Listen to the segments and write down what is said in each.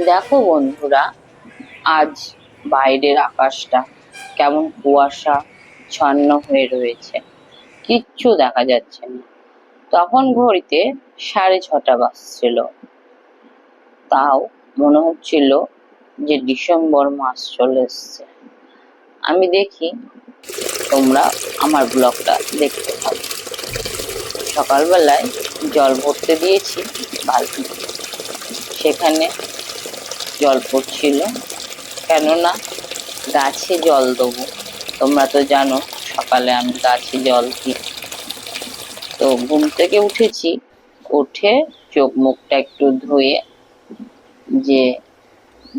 দেখো বন্ধুরা, আজ বাইরের আকাশটা কেমন কুয়াশা ছন্ন হয়ে রয়েছে, কিচ্ছু দেখা যাচ্ছে না। তখন ঘড়িতে 6:30 বাজছিল। তাও মনে হচ্ছিল যে ডিসেম্বর মাস চলে এসছে। আমি দেখি তোমরা আমার ব্লগটা দেখতে থাকো। সকালবেলায় জল ভরতে দিয়েছি বালতিতে, সেখানে জল পড়ছিল, কেননা গাছে জল দেবো। তোমরা তো জানো সকালে আমি গাছে জল দিই। তো ঘুম থেকে উঠেছি, উঠে চোখ মুখটা একটু ধুয়ে যে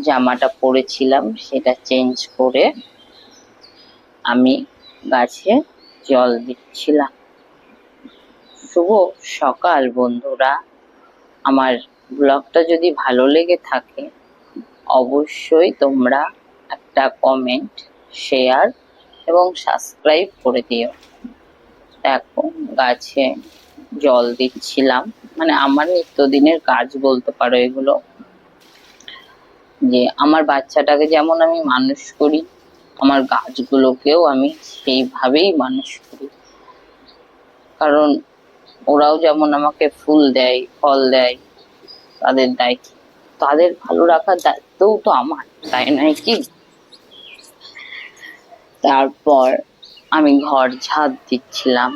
জামাটা পরেছিলাম সেটা চেঞ্জ করে আমি গাছে জল দিচ্ছিলাম। শুভ সকাল বন্ধুরা। আমার ব্লগটা যদি ভালো লেগে থাকে অবশ্যই তোমরা একটা কমেন্ট, শেয়ার এবং সাবস্ক্রাইব করে দিও। দেখো গাছে জল দিচ্ছিলাম, মানে আমার নিত্যদিনের কাজ বলতে পারো এগুলো। যে আমার বাচ্চাটাকে যেমন আমি মানুষ করি, আমার গাছগুলোকেও আমি সেইভাবেই মানুষ করি। কারণ ওরাও যেমন আমাকে ফুল দেয়, ফল দেয়, তাদের দায়িত্ব, তাদের ভালো রাখার দায়িত্বও তো আমার, তাই নয় কি? তারপর আমি ঘর ঝাড় দিচ্ছিলাম।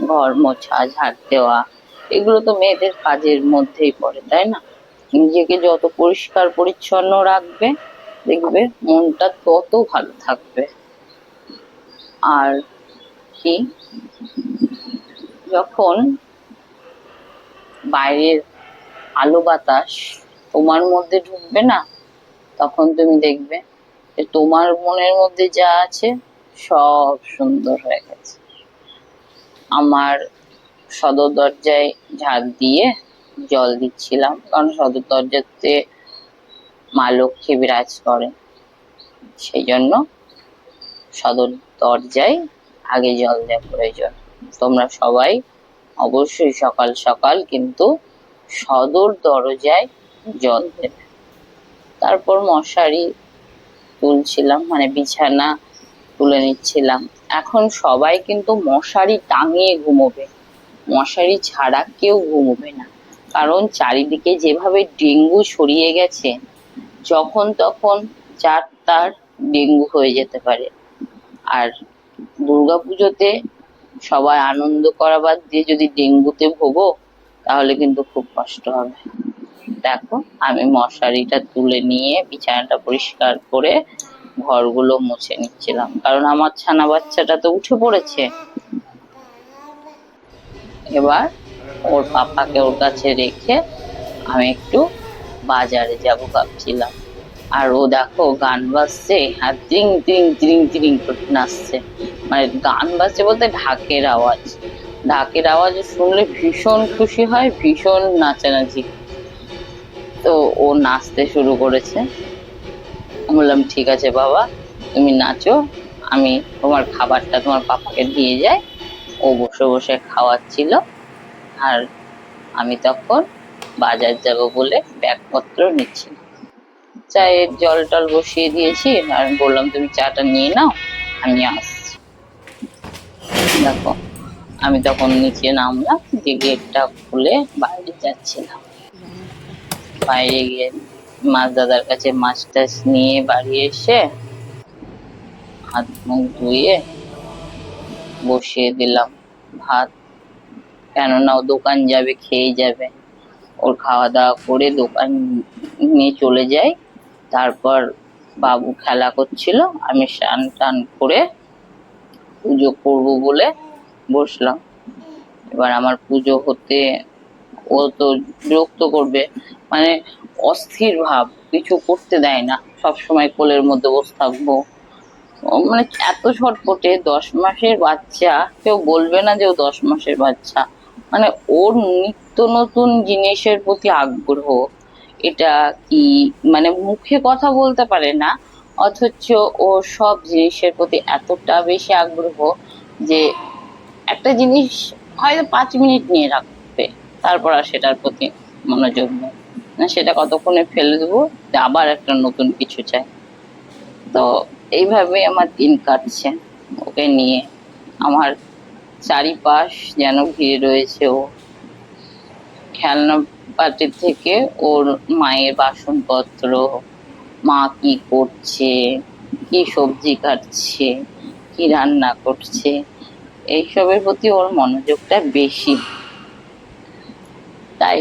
ঘর মোছা, ঝাড় দেওয়া এগুলো তো মেয়েদের কাজের মধ্যেই পড়ে, তাই না? নিজেকে যত পরিষ্কার পরিচ্ছন্ন রাখবে দেখবে মনটা তত ভালো থাকবে। আর কি, যখন বাইরের আলো বাতাস তোমার মধ্যে ঢুকবে না, তখন তুমি দেখবে যে তোমার মনের মধ্যে যা আছে সব সুন্দর হয়ে গেছে। আমার সদর দরজায় ঝাড় দিয়ে জল দিচ্ছিলাম, কারণ সদর দরজাতে মা লক্ষ্মী বিরাজ করে, সেই জন্য সদর দরজায় আগে জল দেওয়া প্রয়োজন। তোমরা সবাই অবশ্যই সকাল সকাল কিন্তু সদর দরজায় জল দেবে। তারপর মশারি তুলছিলাম, মানে বিছানা তুলে নিচ্ছিলাম। এখন সবাই কিন্তু মশারি টাঙিয়ে ঘুমোবে, মশারি ছাড়া কেউ ঘুমোবে না। কারণ চারিদিকে যেভাবে ডেঙ্গু ছড়িয়ে গেছে, যখন তখন যার তার ডেঙ্গু হয়ে যেতে পারে। আর দুর্গাপুজোতে সবাই আনন্দ করা বাদ দিয়ে যদি ডেঙ্গুতে ভোগো তাহলে কিন্তু খুব কষ্ট হবে। দেখো আমি মশারিটা তুলে নিয়ে বিছানাটা পরিষ্কার করে ঘরগুলো মুছে নিচ্ছিলাম, কারণ আমার ছানা বাচ্চাটা তো উঠে পড়েছে। এবার ওর পাপাকে ওর কাছে রেখে আমি একটু বাজারে যাব ভাবছিলাম। আর ও দেখো গান বাজছে আর ত্রিং ত্রিং ত্রিং ত্রিং করে নাচছে। মানে গান বাজছে বলতে ঢাকের আওয়াজ, ঢাকের আওয়াজ শুনলে ভীষণ খুশি হয়, ভীষণ নাচানাচি। তো ও নাচতে শুরু করেছে। বললাম ঠিক আছে বাবা, তুমি নাচো, আমি তোমার খাবারটা তোমার পাপাকে দিয়ে যাই। ও বসে বসে খাওয়াচ্ছিল, আর আমি তখন বাজার যাব বলে ব্যাগপত্র নিচ্ছিলাম। চায়ের জল টল বসিয়ে দিয়েছি, আর বললাম তুমি চাটা নিয়ে নাও, আমি আসছি। দেখো আমি তখন নিচে নামলাম, দিয়ে গেটটা খুলে বাইরে যাচ্ছিলাম। বাইরে গিয়ে মাছ দাদার কাছে মাছ টাছ নিয়ে বাড়ি এসে হাত মুখ ধুয়ে বসিয়ে দিলাম ভাত, কেননা ও দোকান যাবে, খেয়ে যাবে। ওর খাওয়া দাওয়া করে দোকান নিয়ে চলে যাই। তারপর বাবু খেলা করছিল, আমি স্নান টান করে পুজো করব বলে বসলাম। এবার আমার পুজো হতে ও তো বিরক্ত করবে, মানে অস্থির ভাব, কিছু করতে দেয় না, সব সময় কোলের মধ্যে বসে থাকবো। মানে এত ছটপটে, 10 মাসের বাচ্চা, কেউ বলবে না যে ও 10 মাসের বাচ্চা। মানে ওর নিত্য নতুন জিনিসের প্রতি আগ্রহ, এটা কি, মানে মুখে কথা বলতে পারে না, অথচ ও সব জিনিসের প্রতি এতটা বেশি আগ্রহ যে একটা জিনিস হয়তো 5 মিনিট নিয়ে রাখবে, তারপর আর সেটার প্রতি মনোযোগ নেই। না সেটা কতক্ষণে ফেলে দেবো, আবার একটা নতুন কিছু চাই। তো এইভাবে আমার দিন কাটছে ওকে নিয়ে। আমার চারিপাশ যেন ঘিরে রয়েছে ও। খেলনা পার্টি থেকে ওর মায়ের বাসনপত্র, মা কি করছে, কি সবজি কাটছে, কি রান্না করছে, এইসবের প্রতি ওর মনোযোগটা বেশি। তাই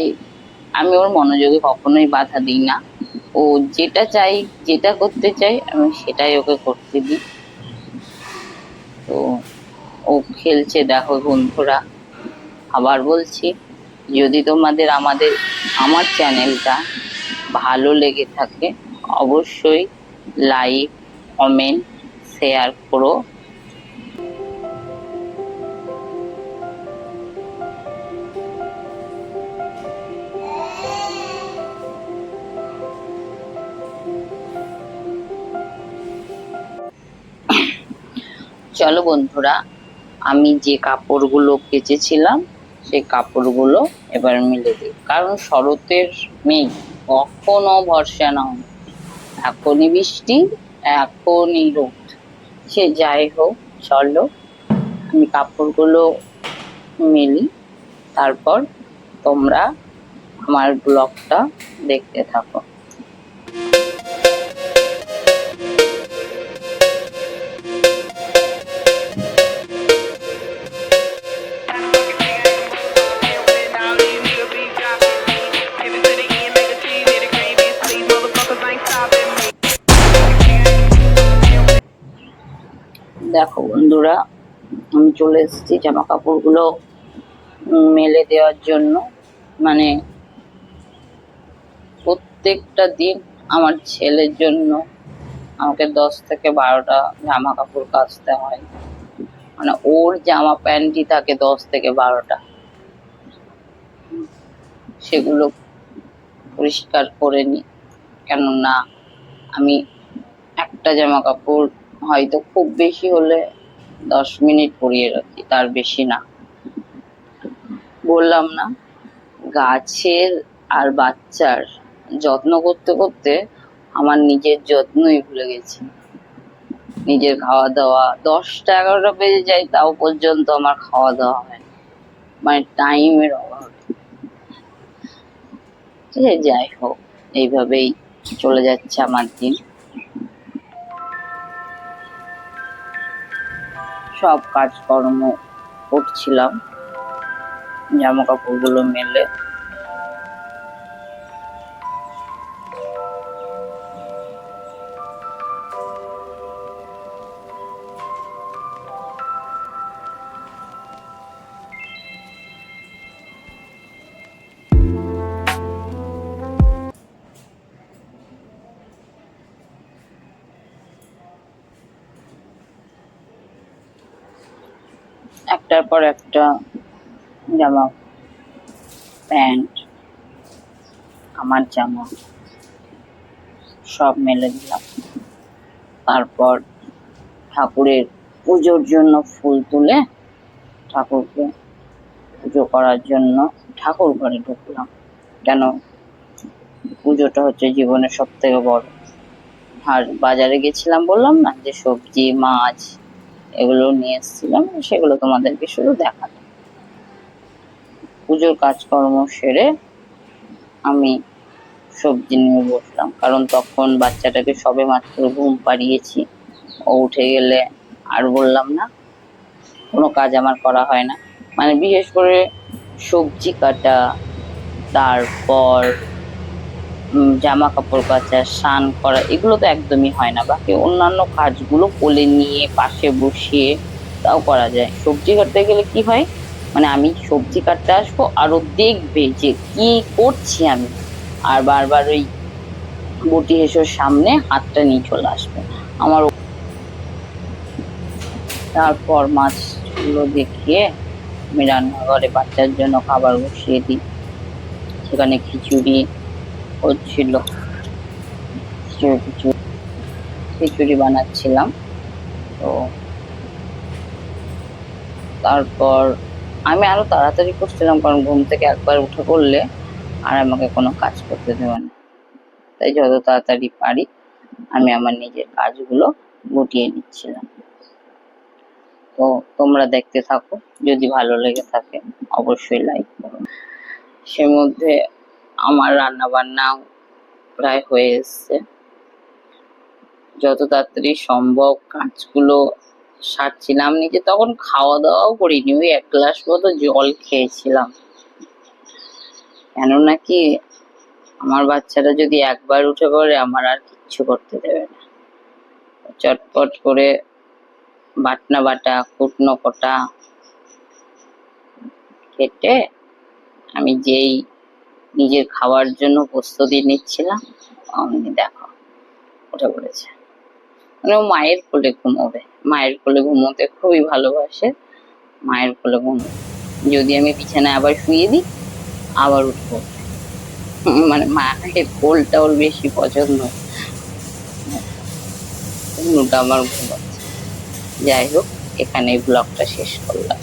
আমি ওর মনোযোগে কখনোই বাধা দিই না। ও যেটা চাই, যেটা করতে চাই, আমি সেটাই ওকে করতে দিই। তো ও খেলছে দেখো বন্ধুরা। আবার বলছি, যদি তোমাদের আমার চ্যানেলটা ভালো লেগে থাকে, অবশ্যই লাইক, কমেন্ট, শেয়ার করো। চলো বন্ধুরা, আমি যে কাপড়গুলো কেচেছিলাম সেই কাপড়গুলো এবার মেলে দিই, কারণ শরতের মেঘ কখনো ভরসা নয়। এখনই বৃষ্টি, এখনই রোদ, সে যাই হোক। চলো আমি কাপড়গুলো মেলি, তারপর তোমরা আমার ব্লগটা দেখতে থাকো। দেখো বন্ধুরা, আমি চলে এসেছি জামা কাপড়গুলো মেলে দেওয়ার জন্য। মানে প্রত্যেকটা দিন আমার ছেলের জন্য আমাকে 10 থেকে 12টা জামা কাপড় কাচতে হয়। মানে ওর জামা প্যান্টই থাকে 10 থেকে 12টা, সেগুলো পরিষ্কার করে নি। কেননা আমি একটা জামা কাপড় হয়তো খুব বেশি হলে 10 মিনিট পরিয়ে রাখি, তার বেশি না। বললাম না, গাছের আর বাচ্চার যত্ন করতে করতে আমার নিজের যত্নই ভুলে গেছি। নিজের খাওয়া দাওয়া 10টা 11টা বেজে যায়, তাও পর্যন্ত আমার খাওয়া দাওয়া হয় না, মানে টাইমের অভাব। যাই হোক, এইভাবেই চলে যাচ্ছে আমার দিন। সব কাজকর্ম করছিলাম জামা কাপড়গুলো মেলে। একটার পর একটা জামা প্যান্ট, আমার জামা সব মেলে দিলাম। তারপর ঠাকুরের পুজোর জন্য ফুল তুলে ঠাকুরকে পুজো করার জন্য ঠাকুর ঘরে ঢুকলাম। কেন, পুজোটা হচ্ছে জীবনের সব থেকে বড়। আর বাজারে গেছিলাম বললাম না, যে সবজি মাছ এগুলো নিয়ে এসেছিলাম, সেগুলো তোমাদেরকে শুধু দেখালাম। পুজোর কাজকর্ম সেরে আমি সবজি নিয়ে বসলাম, কারণ তখন বাচ্চাটাকে সবে মাত্র ঘুম পাড়িয়েছি। ও উঠে গেলে আর বললাম না, কোনো কাজ আমার করা হয় না। মানে বিশেষ করে সবজি কাটা, তারপর জামা কাপড় কাচা, স্নান করা, এগুলো তো একদমই হয় না। বাকি অন্যান্য কাজগুলো কোলে নিয়ে পাশে বসিয়ে তাও করা যায়। সবজি কাটতে গেলে কি হয়, মানে আমি সবজি কাটতে আসবো আর ও দেখবে যে কি করছি আমি, আর বারবার ওই বটি হেসোর সামনে হাতটা নিয়ে চলে আসবে আমার। তারপর মাছগুলো দেখিয়ে আমি রান্নাঘরে বাচ্চার জন্য খাবার বসিয়ে দিই। সেখানে খিচুড়ি হচ্ছিল, খিচুড়ি বানাচ্ছিলাম। তো তারপর আমি আরো তাড়াতাড়ি করছিলাম, কারণ ঘুম থেকে একবার উঠে পড়লে আর আমাকে কোনো কাজ করতে দেবে না। তাই যত তাড়াতাড়ি পারি আমি আমার নিজের কাজগুলো গুটিয়ে নিচ্ছিলাম। তো তোমরা দেখতে থাকো, যদি ভালো লেগে থাকে অবশ্যই লাইক করো। সে মধ্যে আমার রান্না বান্না প্রায় হয়ে এসছে। যত তাড়াতাড়ি সম্ভব কাজগুলো সারছিলাম। নিজে তখন খাওয়া দাওয়াও করিনি, ওই 1 গ্লাস মতো জল খেয়েছিলাম। কেননা কি, আমার বাচ্চারা যদি একবার উঠে পড়ে আমার আর কিচ্ছু করতে দেবে না। চটপট করে বাটনা বাটা, কুটনো কটা কেটে আমি যেই নিজের খাওয়ার জন্য প্রস্তুতি নিচ্ছিলাম, অমনি দেখো উঠে পড়েছে। মানে ও মায়ের কোলে ঘুমোবে, মায়ের কোলে ঘুমোতে খুবই ভালোবাসে। মায়ের কোলে ঘুমোবে, যদি আমি বিছানায় আবার শুয়ে দিই আবার উঠে পড়বে। মানে মায়ের কোলটা ওর বেশি পছন্দ। আমার ঘুমাচ্ছে। যাই হোক, এখানেই ব্লগটা শেষ করলাম।